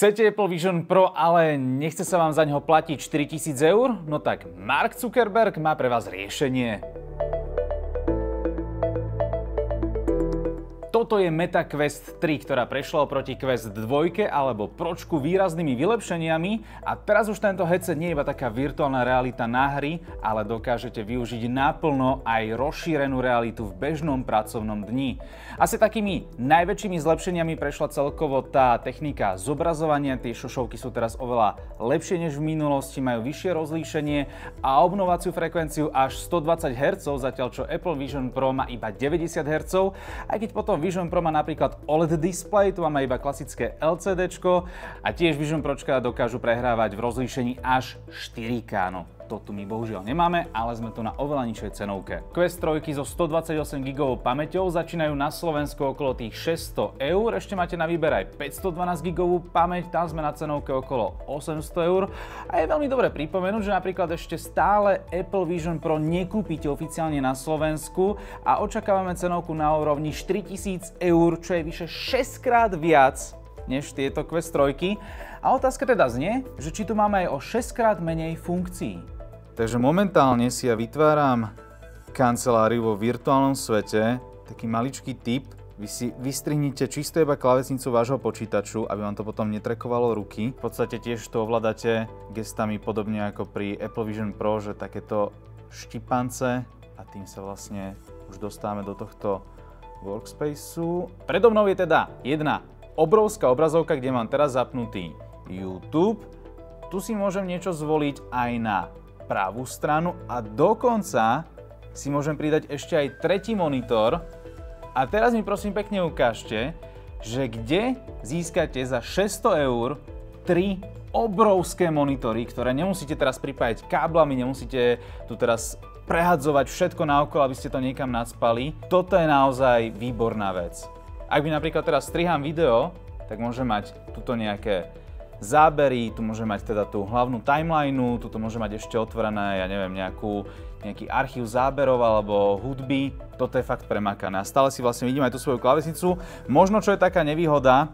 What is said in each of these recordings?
Chcete Apple Vision Pro, ale nechce sa vám za neho platiť 4000 eur? No tak Mark Zuckerberg má pre vás riešenie. Toto je Meta Quest 3, ktorá prešla oproti Quest 2 alebo Pročku výraznými vylepšeniami a teraz už tento headset nie je iba taká virtuálna realita na hry, ale dokážete využiť naplno aj rozšírenú realitu v bežnom pracovnom dni. Asi takými najväčšími zlepšeniami prešla celkovo tá technika zobrazovania, tie šošovky sú teraz oveľa lepšie než v minulosti, majú vyššie rozlíšenie a obnovaciu frekvenciu až 120 Hz, zatiaľ čo Apple Vision Pro má iba 90 Hz, aj keď potom Vision Pro má napríklad OLED display, tu máme iba klasické LCDčko a tiež Vision Pročka dokážu prehrávať v rozlíšení až 4K. No, to tu my bohužiaľ nemáme, ale sme tu na oveľa nižšej cenovke. Quest 3 so 128 GB pamäťou začínajú na Slovensku okolo tých 600 eur, ešte máte na výber aj 512 GB pamäť, tam sme na cenovke okolo 800 eur a je veľmi dobre pripomenúť, že napríklad ešte stále Apple Vision Pro nekúpite oficiálne na Slovensku a očakávame cenovku na úrovni 4000 eur, čo je vyše 6 krát viac než tieto Quest 3. A otázka teda znie, že či tu máme aj o 6 krát menej funkcií. Takže momentálne si ja vytváram kanceláriu vo virtuálnom svete, taký maličký tip. Vy si vystrihnite čisto iba klávesnicu vášho počítaču, aby vám to potom netrekovalo ruky. V podstate tiež to ovládate gestami podobne ako pri Apple Vision Pro, že takéto štipance a tým sa vlastne už dostávame do tohto workspaceu. Predo mnou je teda jedna obrovská obrazovka, kde mám teraz zapnutý YouTube. Tu si môžem niečo zvoliť aj na pravú stranu a dokonca si môžem pridať ešte aj tretí monitor. A teraz mi prosím pekne ukážte, že kde získate za 600 eur 3 obrovské monitory, ktoré nemusíte teraz pripájať káblami, nemusíte tu teraz prehadzovať všetko naokolo, aby ste to niekam nacpali. Toto je naozaj výborná vec. Ak by napríklad teraz strihám video, tak môžem mať tuto nejaké zábery, tu môžem mať teda tú hlavnú timelineu, tuto môžem mať ešte otvorené, ja neviem, nejaký archív záberov alebo hudby. Toto je fakt premakané. A stále si vlastne vidím aj tú svoju klávesnicu. Možno, čo je taká nevýhoda,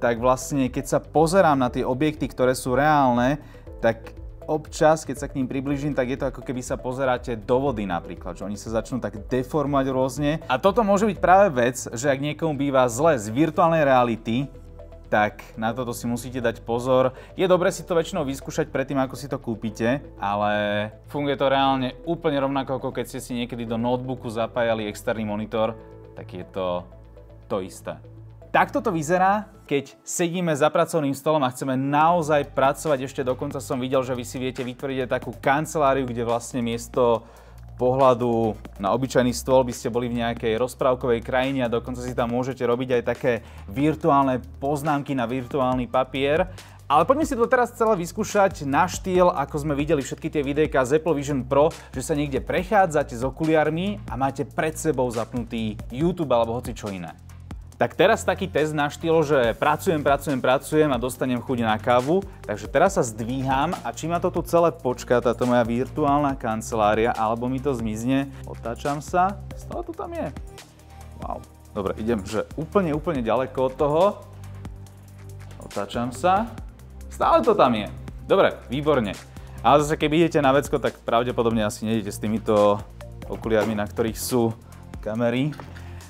tak vlastne keď sa pozerám na tie objekty, ktoré sú reálne, tak občas, keď sa k ním priblížim, tak je to ako keby sa pozeráte do vody napríklad, že oni sa začnú tak deformovať rôzne. A toto môže byť práve vec, že ak niekomu býva zle z virtuálnej reality, tak na toto si musíte dať pozor. Je dobre si to väčšinou vyskúšať predtým, ako si to kúpite, ale funguje to reálne úplne rovnako, ako keď ste si niekedy do notebooku zapájali externý monitor, tak je to isté. Takto to vyzerá, keď sedíme za pracovným stolom a chceme naozaj pracovať. Ešte dokonca som videl, že vy si viete vytvoriť aj takú kanceláriu, kde vlastne miesto pohľadu na obyčajný stôl by ste boli v nejakej rozprávkovej krajine a dokonca si tam môžete robiť aj také virtuálne poznámky na virtuálny papier. Ale poďme si to teraz celé vyskúšať na štýl, ako sme videli všetky tie videjka z Apple Vision Pro, že sa niekde prechádzate s okuliarmi a máte pred sebou zapnutý YouTube alebo hoci čo iné. Tak teraz taký test na štýl, že pracujem a dostanem chuť na kávu. Takže teraz sa zdvíham a či ma to tu celé počká, táto moja virtuálna kancelária, alebo mi to zmizne. Otáčam sa, stále to tam je. Wow. Dobre, idem, že úplne ďaleko od toho. Otáčam sa, stále to tam je. Dobre, výborne. Ale zase keď idete na vecko, tak pravdepodobne asi nejdete s týmito okuliarmi, na ktorých sú kamery.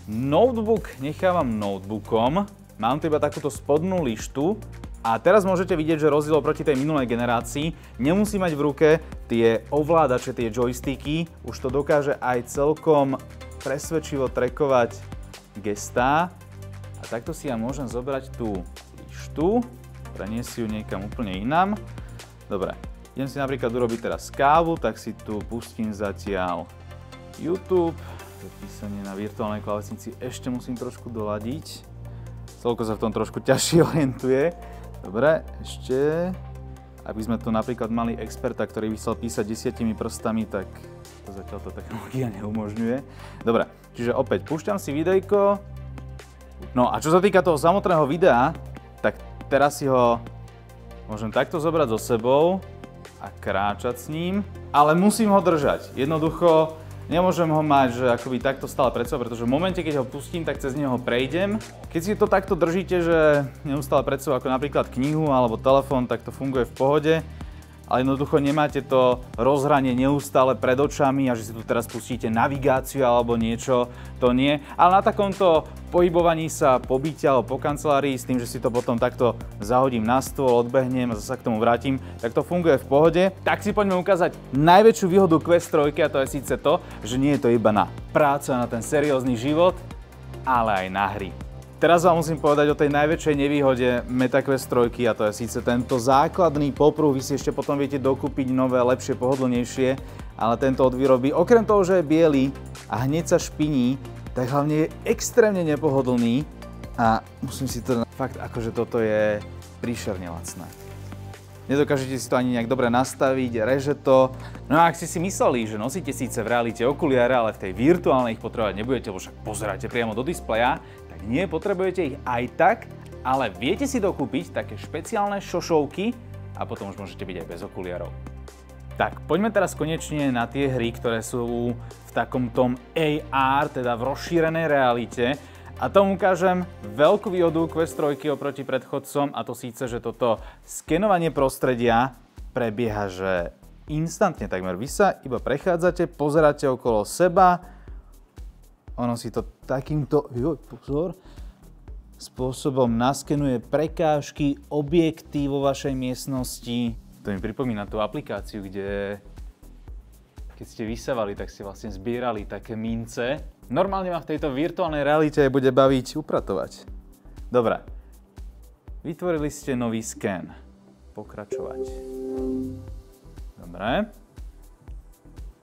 Notebook nechávam notebookom, mám tu iba takúto spodnú lištu a teraz môžete vidieť, že rozdiel oproti tej minulej generácii, nemusí mať v ruke tie ovládače, tie joysticky, už to dokáže aj celkom presvedčivo trackovať gestá a takto si ja môžem zobrať tú lištu, preniesť ju niekam úplne inám. Dobre, idem si napríklad urobiť teraz kávu, tak si tu pustím zatiaľ YouTube. Písanie na virtuálnej klávesnici ešte musím trošku doladiť. Celko sa v tom trošku ťažšie orientuje. Dobre, ešte. Ak by sme tu napríklad mali experta, ktorý by chcel písať 10 prstami, tak to zatiaľ to technológia neumožňuje. Dobre, čiže opäť púšťam si videjko. No a čo sa týka toho samotného videa, tak teraz si ho môžem takto zobrať so sebou a kráčať s ním, ale musím ho držať. Jednoducho Nemôžem ho mať, že akoby takto stále pred sebou, pretože v momente, keď ho pustím, tak cez neho prejdem. Keď si to takto držíte, že neustále pred sebou, ako napríklad knihu alebo telefón, tak to funguje v pohode. Ale jednoducho nemáte to rozhranie neustále pred očami a že si tu teraz pustíte navigáciu alebo niečo, to nie. Ale na takomto pohybovaní sa po byte alebo po kancelárii s tým, že si to potom takto zahodím na stôl, odbehnem a zase k tomu vrátim, tak to funguje v pohode. Tak si poďme ukázať najväčšiu výhodu Quest 3 a to je síce to, že nie je to iba na prácu a na ten seriózny život, ale aj na hry. Teraz vám musím povedať o tej najväčšej nevýhode MetaQuest 3 a to je síce tento základný popruh. Vy si ešte potom viete dokúpiť nové, lepšie, pohodlnejšie, ale tento od výroby, okrem toho, že je biely a hneď sa špiní, tak hlavne je extrémne nepohodlný a musím si to fakt, akože toto je príšerne lacné. Nedokážete si to ani nejak dobre nastaviť, reže to. No a ak ste si mysleli, že nosíte síce v realite okuliare, ale v tej virtuálnej ich potrebovať nebudete, lebo však pozeráte priamo do displeja, tak nie, potrebujete ich aj tak, ale viete si dokúpiť také špeciálne šošovky a potom už môžete byť aj bez okuliarov. Tak, poďme teraz konečne na tie hry, ktoré sú v takom tom AR, teda v rozšírenej realite. A tomu ukážem veľkú výhodu Quest 3 oproti predchodcom, a to síce, že toto skenovanie prostredia prebieha, že instantne takmer. Vy sa iba prechádzate, pozeráte okolo seba, ono si to takýmto spôsobom naskenuje prekážky, objekty vo vašej miestnosti. To mi pripomína tú aplikáciu, kde keď ste vysávali, tak ste vlastne zbierali také mince. Normálne ma v tejto virtuálnej realite bude baviť upratovať. Dobre. Vytvorili ste nový sken. Pokračovať. Dobre.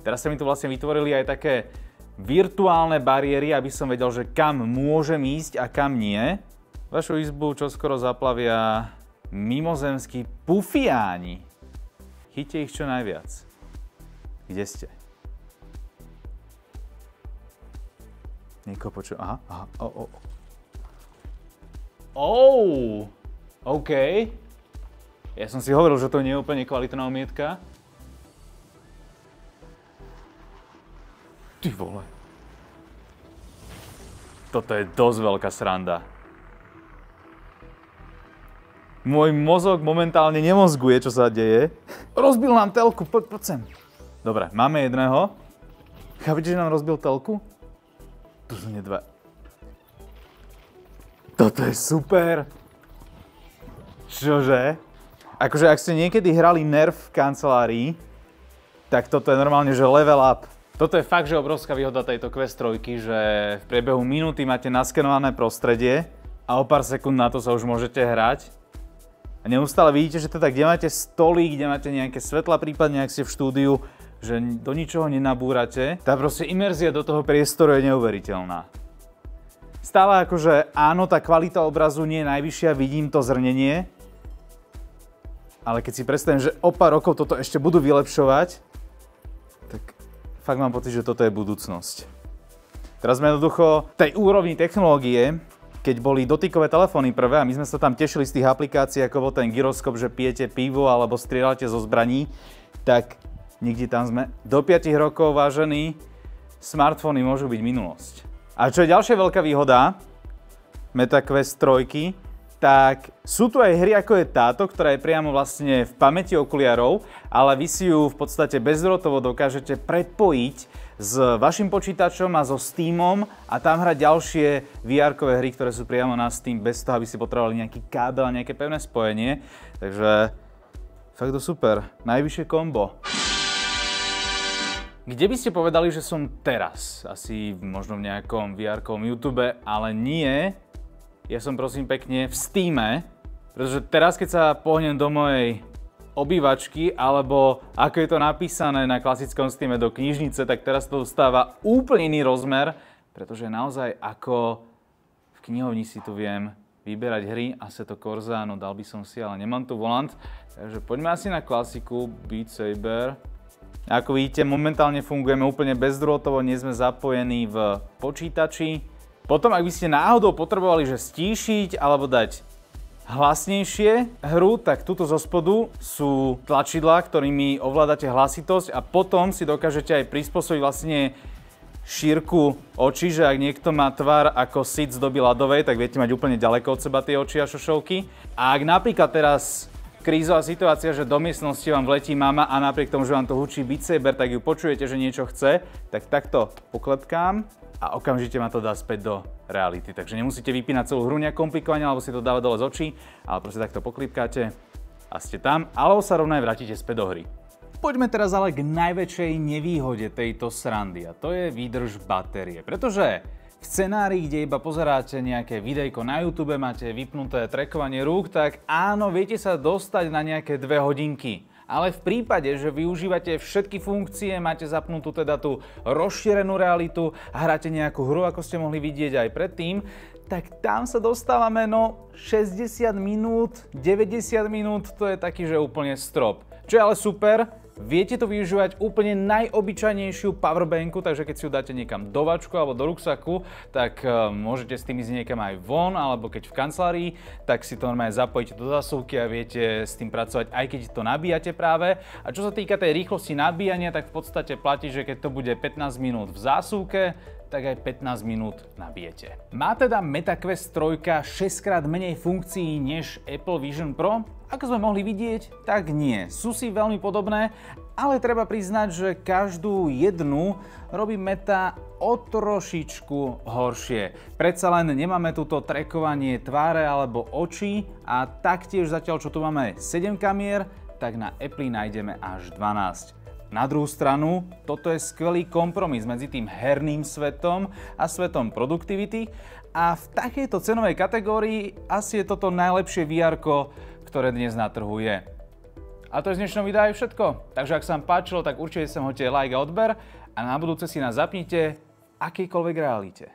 Teraz sa mi tu vlastne vytvorili aj také virtuálne bariéry, aby som vedel, že kam môžem ísť a kam nie. Vašu izbu čoskoro zaplavia mimozemskí pufiáni. Chyťte ich čo najviac. Kde ste? Niekoho počujem. Aha. OK. Ja som si hovoril, že to nie je úplne kvalitná omietka. Ty vole. Toto je dosť veľká sranda. Môj mozog momentálne nemozguje, čo sa deje. Rozbil nám telku, poď sem. Dobre, máme jedného. Chápete, že nám rozbil telku? Tu sú dva. Toto je super. Čože? Akože ak ste niekedy hrali Nerf v kancelárii, tak toto je normálne, že level up. Toto je fakt, že obrovská výhoda tejto Quest 3, že v priebehu minúty máte naskenované prostredie a o pár sekúnd na to sa už môžete hrať. A neustále vidíte, že teda kde máte stolík, kde máte nejaké svetla, prípadne ak ste v štúdiu, že do ničoho nenabúrate. Tá proste imerzia do toho priestoru je neuveriteľná. Stále akože áno, tá kvalita obrazu nie je najvyššia, vidím to zrnenie, ale keď si predstavím, že o pár rokov toto ešte budú vylepšovať, tak fakt mám pocit, že toto je budúcnosť. Teraz sme jednoducho tej úrovni technológie, keď boli dotykové telefóny prvé a my sme sa tam tešili z tých aplikácií, ako bol ten gyroskop, že pijete pivo alebo strieľate zo zbraní, tak nikde tam sme. Do 5 rokov, vážení, smartfóny môžu byť minulosť. A čo je ďalšia veľká výhoda MetaQuest 3, tak sú tu aj hry ako je táto, ktorá je priamo vlastne v pamäti okuliarov, ale vy si ju v podstate bezdrôtovo dokážete prepojiť s vašim počítačom a so Steamom a tam hrať ďalšie VR-kové hry, ktoré sú priamo na Steam, bez toho, aby ste potrebovali nejaký kábel a nejaké pevné spojenie. Takže fakt to super. Najvyššie kombo. Kde by ste povedali, že som teraz? Asi možno v nejakom VR-kovom YouTube, ale nie. Ja som prosím pekne v Steame, pretože teraz, keď sa pohnem do mojej obývačky, alebo ako je to napísané na klasickom Steame do knižnice, tak teraz to dostáva úplne iný rozmer, pretože naozaj ako v knihovni si tu viem vyberať hry, Assetto Corsa, no dal by som si, ale nemám tu volant. Takže poďme asi na klasiku Beat Saber. Ako vidíte, momentálne fungujeme úplne bezdrôtovo, nie sme zapojení v počítači. Potom, ak by ste náhodou potrebovali, že stíšiť alebo dať hlasnejšie hru, tak tuto zo spodu sú tlačidlá, ktorými ovládate hlasitosť a potom si dokážete aj prispôsobiť vlastne šírku očí, že ak niekto má tvár ako sit z doby ľadovej, tak viete mať úplne ďaleko od seba tie oči a šošovky. A ak napríklad teraz krízová situácia, že do miestnosti vám vletí mama a napriek tomu, že vám to hučí Beat Saber, tak ju počujete, že niečo chce, tak takto poklepkám a okamžite ma to dá späť do reality. Takže nemusíte vypínať celú hru nejak komplikovane, alebo si to dávať dole z očí, ale proste takto poklipkáte a ste tam, alebo sa rovno aj vrátite späť do hry. Poďme teraz ale k najväčšej nevýhode tejto srandy a to je výdrž batérie, pretože v scenári, kde iba pozeráte nejaké videjko na YouTube, máte vypnuté trackovanie rúk, tak áno, viete sa dostať na nejaké 2 hodinky. Ale v prípade, že využívate všetky funkcie, máte zapnutú teda tú rozšírenú realitu a hráte nejakú hru, ako ste mohli vidieť aj predtým, tak tam sa dostávame 60 minút, 90 minút, to je taký, že úplne strop. Čo je ale super, viete to využívať úplne najobyčajnejšiu powerbanku, takže keď si ju dáte niekam do vačku alebo do ruksaku, tak môžete s tým ísť niekam aj von, alebo keď v kancelárii, tak si to normálne zapojíte do zásuvky a viete s tým pracovať, aj keď to nabíjate práve. A čo sa týka tej rýchlosti nabíjania, tak v podstate platí, že keď to bude 15 minút v zásuvke, tak aj 15 minút nabijete. Má teda MetaQuest 3 6-krát menej funkcií než Apple Vision Pro? Ako sme mohli vidieť, tak nie. Sú si veľmi podobné, ale treba priznať, že každú jednu robí Meta o trošičku horšie. Predsa len nemáme túto trackovanie tváre alebo očí a taktiež zatiaľ, čo tu máme 7 kamier, tak na Apple nájdeme až 12. Na druhú stranu, toto je skvelý kompromis medzi tým herným svetom a svetom produktivity a v takejto cenovej kategórii asi je toto najlepšie VR-ko, ktoré dnes na trhu je. A to je z dnešného videa aj všetko. Takže ak sa vám páčilo, tak určite sa hoďte like a odber a na budúce si nás zapnite v akejkoľvek realite.